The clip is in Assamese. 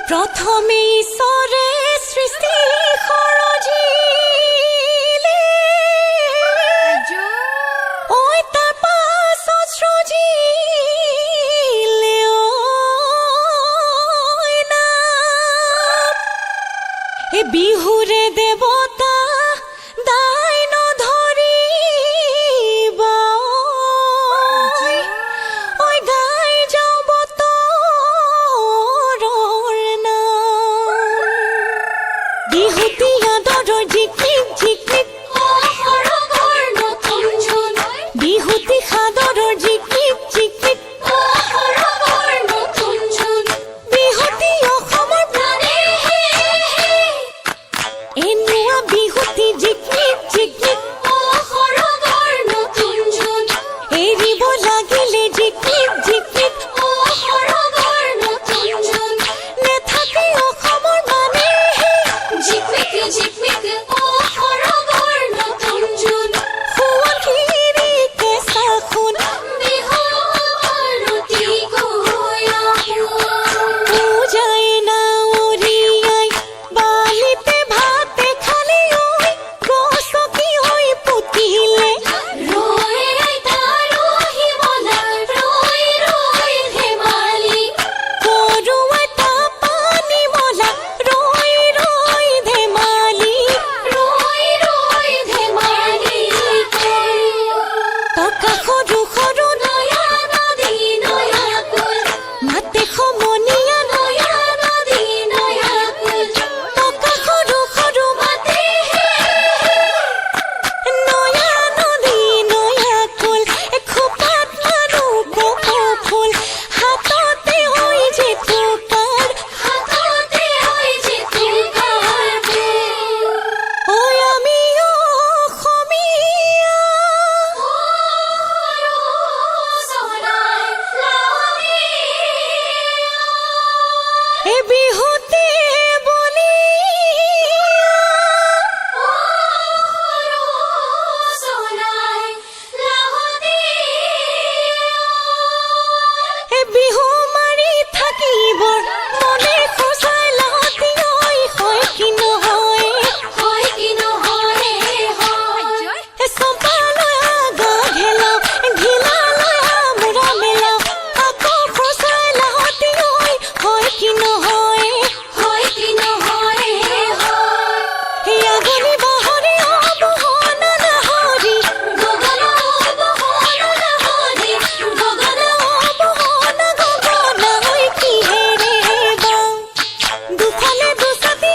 প্ৰথমে ঈশ্বৰে সৃষ্টি সৰজিলে ঐ তাৰ পাছত সৃজিলে ঐ নাম এই বিহুৰে দেৱতা দাই নধৰিবা ঐ গাই যাওঁ বতৰৰ নাম বিহুতি আদৰৰ জিকমিক জিকমিক সৰগৰ নতুন জোন বিহুতি সাদৰৰ জিকমিক জিকমিক সৰগৰ নতুন জোন বিহুতি অসমৰ প্ৰাণে এনুৱা বিহুতি জিকমিক জিকমিক সৰগৰ নতুন জোন এৰিব লাগিলে জিকমিক জিকমিক সৰগৰ নতুন জোন নেথাকে অসমৰ মানে জিকমিক জিকমিক সৰগৰ নতুন জোন শুৱনি কেঁচা সোণ বিহু আৰতি কয়া পূজাই নাৱৰীয়াই বালিতে ভাতে খালে ঐ গছকি হৈ পুতিলে ৰৈ আইতা ৰহি বলা ৰৈ ৰৈ ধেমালি গৰু এটা পানী মলা ৰৈ ৰৈ ধেমালি টকা সৰু সৰু নয়া নদী নয়া কুল মাতে সমনীয়া নয়া নদী নয়া কুল টকা সৰু সৰু মাতে নয়া নদী নয়া কুল খোপাত মাৰো কপৌ ফুল হাততে হৈ যে তোকাৰ ঐ আমি অসমীয়া এ বিহুতে এ বিহু মাৰি থাকিবৰ মনে সঁচাই লাহতি হয় কি নহয় এ চম্পালৈ আগা ঘেলাও ঘিলালৈ আমোৰা মেলাও আকৌ সঁচাই লাহতি হয় কি নহয় এই আগুনি বাহৰি অবহনা নাহৰি গগনা অবহনা ঐ কিহেৰে বাওঁ দুফালে দুচাতি